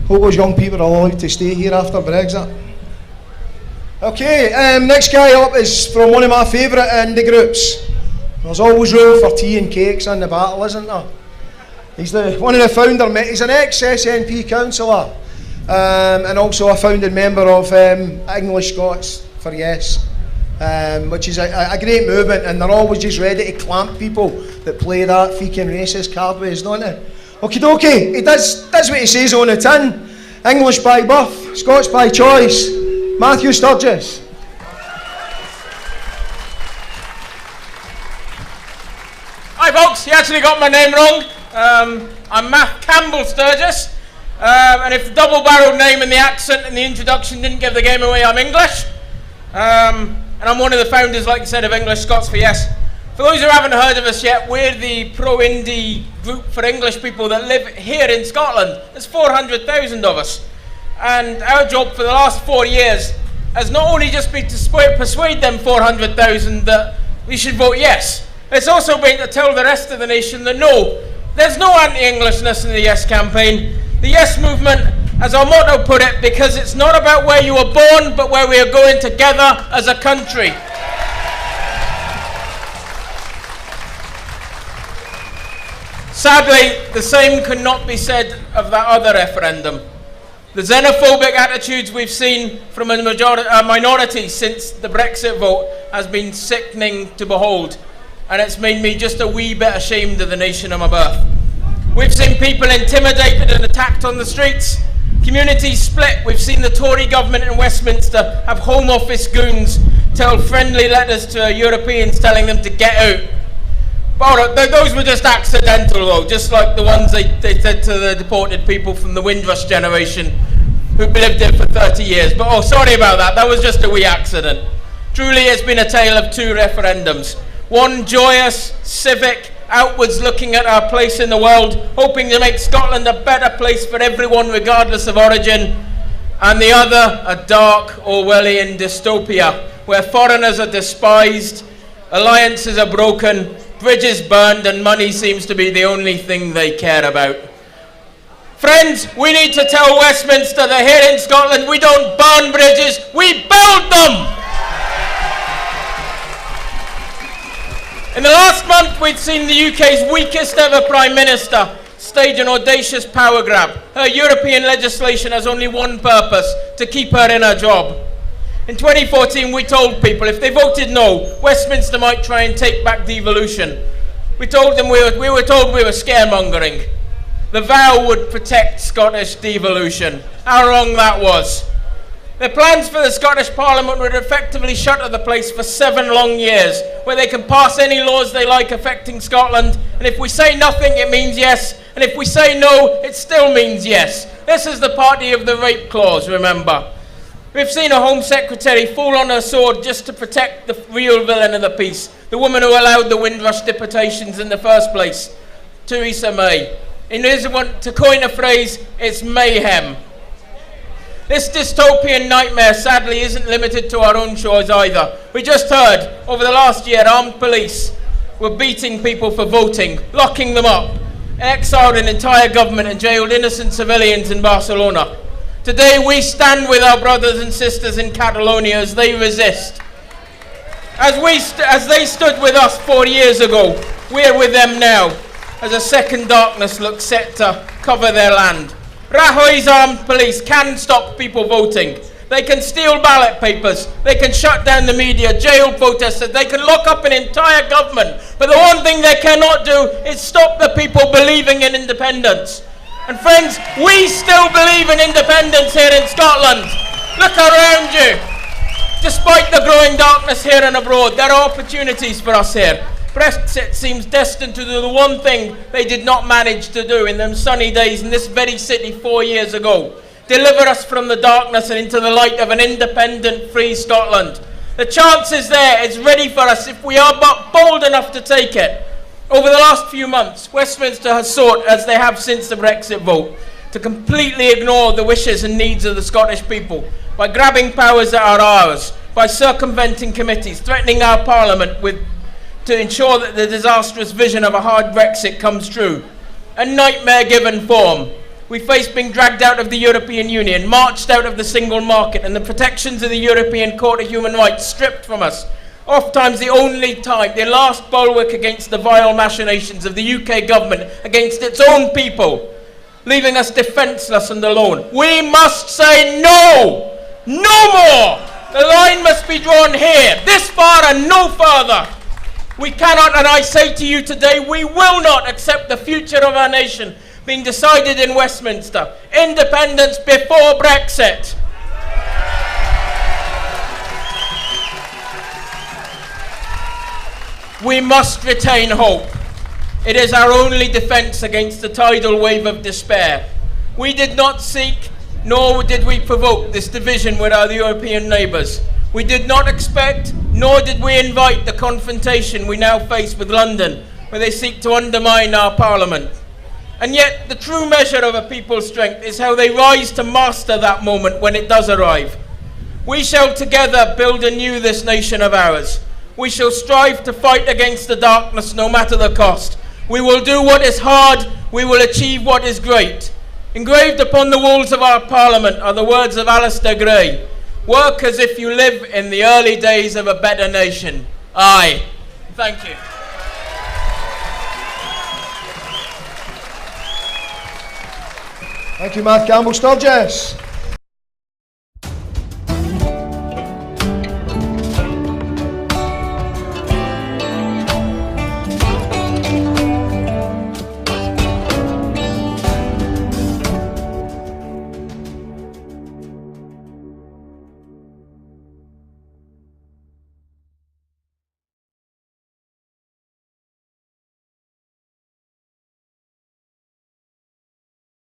Hope those young people are allowed to stay here after Brexit. Okay, next guy up is from one of my favourite indie groups. There's always room for tea and cakes in the battle, isn't there? He's one of the founder, he's an ex-SNP councillor, and also a founding member of English Scots for Yes, which is a great movement, and they're always just ready to clamp people that play that feeking racist card ways, don't they? Okie dokie, he does what he says on the tin. English by birth, Scots by choice. Matthew Sturgess. Hi folks, you actually got my name wrong. I'm Campbell Sturgess, and if the double-barreled name and the accent and the introduction didn't give the game away, I'm English. And I'm one of the founders, like you said, of English Scots for Yes. For those who haven't heard of us yet, we're the pro-indie group for English people that live here in Scotland. There's 400,000 of us. And our job for the last 4 years has not only just been to persuade them 400,000 that we should vote yes, it's also been to tell the rest of the nation that no, there's no anti-Englishness in the Yes campaign. The Yes movement, as our motto put it, because it's not about where you were born, but where we are going together as a country. Sadly, the same could not be said of that other referendum. The xenophobic attitudes we've seen from a minority since the Brexit vote has been sickening to behold, and it's made me just a wee bit ashamed of the nation of my birth. We've seen people intimidated and attacked on the streets, communities split. We've seen the Tory government in Westminster have Home Office goons tell friendly letters to Europeans telling them to get out. But those were just accidental though, just like the ones they said to the deported people from the Windrush generation who've lived here for 30 years. But oh, sorry about that, that was just a wee accident. Truly it's been a tale of two referendums. One joyous, civic, outwards looking at our place in the world, hoping to make Scotland a better place for everyone regardless of origin. And the other, a dark Orwellian dystopia, where foreigners are despised, alliances are broken, bridges burned, and money seems to be the only thing they care about. Friends, we need to tell Westminster that here in Scotland we don't burn bridges, we build them! In the last month we've seen the UK's weakest ever Prime Minister stage an audacious power grab. Her European legislation has only one purpose, to keep her in her job. In 2014, we told people if they voted no, Westminster might try and take back devolution. We told them we were told we were scaremongering. The vow would protect Scottish devolution. How wrong that was. Their plans for the Scottish Parliament would effectively shutter the place for 7 long years, where they can pass any laws they like affecting Scotland, and if we say nothing, it means yes, and if we say no, it still means yes. This is the party of the rape clause, remember. We've seen a Home Secretary fall on her sword just to protect the real villain of the piece, the woman who allowed the Windrush deportations in the first place, Theresa May. To coin a phrase, it's mayhem. This dystopian nightmare sadly isn't limited to our own shores either. We just heard, over the last year, armed police were beating people for voting, locking them up, exiled an entire government and jailed innocent civilians in Barcelona. Today we stand with our brothers and sisters in Catalonia as they resist. As they stood with us 4 years ago, we're with them now, as a second darkness looks set to cover their land. Rajoy's armed police can stop people voting. They can steal ballot papers, they can shut down the media, jail protesters, they can lock up an entire government. But the one thing they cannot do is stop the people believing in independence. And friends, we still believe in independence here in Scotland. Look around you. Despite the growing darkness here and abroad, there are opportunities for us here. Brexit seems destined to do the one thing they did not manage to do in them sunny days in this very city 4 years ago. Deliver us from the darkness and into the light of an independent, free Scotland. The chance is there, it's ready for us if we are but bold enough to take it. Over the last few months, Westminster has sought, as they have since the Brexit vote, to completely ignore the wishes and needs of the Scottish people by grabbing powers that are ours, by circumventing committees, threatening our Parliament to ensure that the disastrous vision of a hard Brexit comes true. A nightmare given form. We face being dragged out of the European Union, marched out of the single market, and the protections of the European Court of Human Rights stripped from us. Oftentimes the last bulwark against the vile machinations of the UK government against its own people, leaving us defenceless and alone. We must say no! No more! The line must be drawn here, this far and no further. We cannot, and I say to you today, we will not accept the future of our nation being decided in Westminster. Independence before Brexit. We must retain hope. It is our only defence against the tidal wave of despair. We did not seek, nor did we provoke this division with our European neighbours. We did not expect, nor did we invite the confrontation we now face with London, where they seek to undermine our Parliament. And yet, the true measure of a people's strength is how they rise to master that moment when it does arrive. We shall together build anew this nation of ours. We shall strive to fight against the darkness no matter the cost. We will do what is hard, we will achieve what is great. Engraved upon the walls of our Parliament are the words of Alistair Gray. Work as if you live in the early days of a better nation. Aye. Thank you. Thank you, Matt Campbell. Sturgess.